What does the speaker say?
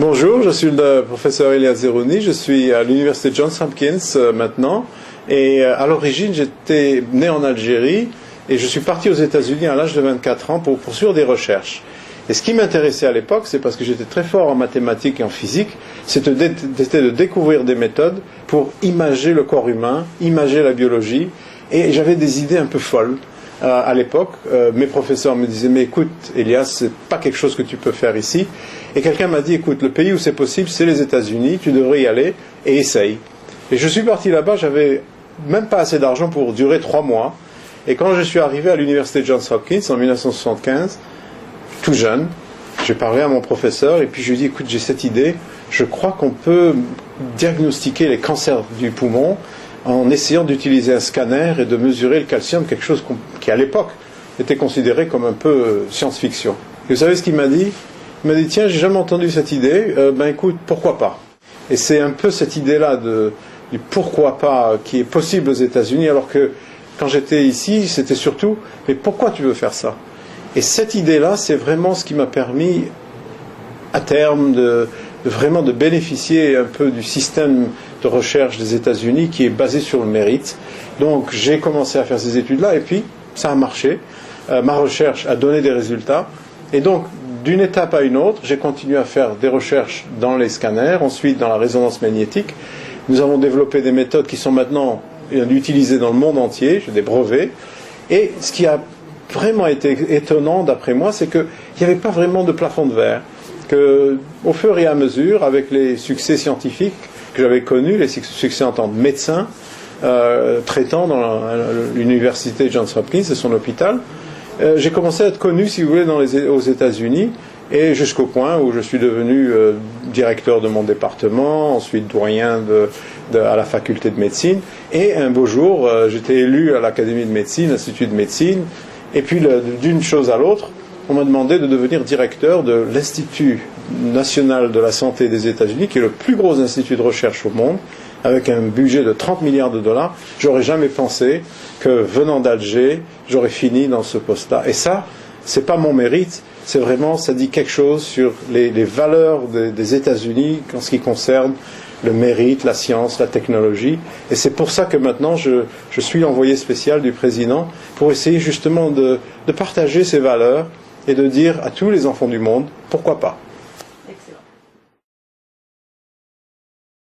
Bonjour, je suis le professeur Elias Zerouni, je suis à l'université Johns Hopkins maintenant, et à l'origine j'étais né en Algérie et je suis parti aux États-Unis à l'âge de 24 ans pour poursuivre des recherches. Et ce qui m'intéressait à l'époque, c'est parce que j'étais très fort en mathématiques et en physique, c'était de découvrir des méthodes pour imager le corps humain, imager la biologie, et j'avais des idées un peu folles. À l'époque, mes professeurs me disaient « Mais écoute, Elias, c'est pas quelque chose que tu peux faire ici. » Et quelqu'un m'a dit « Écoute, le pays où c'est possible, c'est les États-Unis, tu devrais y aller et essaye. » Et je suis parti là-bas, j'avais même pas assez d'argent pour durer 3 mois. Et quand je suis arrivé à l'université Johns Hopkins en 1975, tout jeune, j'ai parlé à mon professeur et puis je lui ai dit « Écoute, j'ai cette idée, je crois qu'on peut diagnostiquer les cancers du poumon en essayant d'utiliser un scanner et de mesurer le calcium, quelque chose qui à l'époque était considéré comme un peu science-fiction. Et vous savez ce qu'il m'a dit ? Il m'a dit, tiens, j'ai jamais entendu cette idée, ben écoute, pourquoi pas ? Et c'est un peu cette idée-là du pourquoi pas qui est possible aux États-Unis, alors que quand j'étais ici, c'était surtout, mais pourquoi tu veux faire ça ? Et cette idée-là, c'est vraiment ce qui m'a permis, à terme, vraiment de bénéficier un peu du système de recherche des États-Unis qui est basé sur le mérite. Donc j'ai commencé à faire ces études-là et puis ça a marché. Ma recherche a donné des résultats. Et donc d'une étape à une autre, j'ai continué à faire des recherches dans les scanners, ensuite dans la résonance magnétique. Nous avons développé des méthodes qui sont maintenant utilisées dans le monde entier, j'ai des brevets. Et ce qui a vraiment été étonnant d'après moi, c'est qu'il n'y avait pas vraiment de plafond de verre. Qu'au fur et à mesure, avec les succès scientifiques que j'avais connus, les succès en tant que médecin, traitant dans l'université Johns Hopkins et son hôpital, j'ai commencé à être connu, si vous voulez, aux États-Unis, et jusqu'au point où je suis devenu directeur de mon département, ensuite doyen à la faculté de médecine, et un beau jour, j'étais élu à l'Académie de médecine, l'Institut de médecine, et puis d'une chose à l'autre, on m'a demandé de devenir directeur de l'Institut national de la santé des États-Unis, qui est le plus gros institut de recherche au monde, avec un budget de 30 milliards de dollars. J'aurais jamais pensé que, venant d'Alger, j'aurais fini dans ce poste-là. Et ça, c'est pas mon mérite, c'est vraiment, ça dit quelque chose sur les valeurs des États-Unis en ce qui concerne le mérite, la science, la technologie. Et c'est pour ça que maintenant, je suis l'envoyé spécial du président pour essayer justement de partager ces valeurs et de dire à tous les enfants du monde, pourquoi pas ?